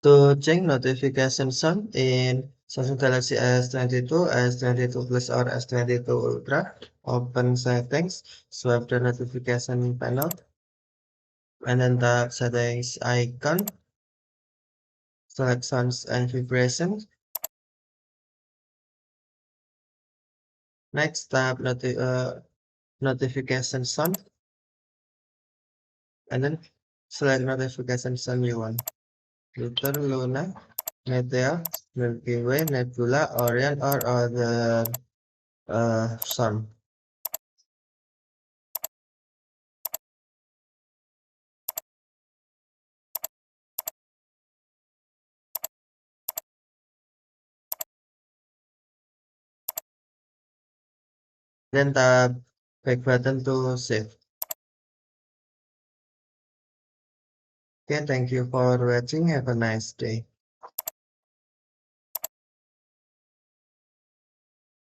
To change notification sound in Samsung Galaxy S22, S22 Plus or S22 Ultra, open settings, swipe the notification panel, and then tap settings icon, select sounds and vibrations. Next, tap notification sound, and then select notification sound you want. Jupiter, Luna, Meteor, Milky Way, Nebula, Orion, or other sun. Then tap back button to save. Okay, thank you for watching. Have a nice day.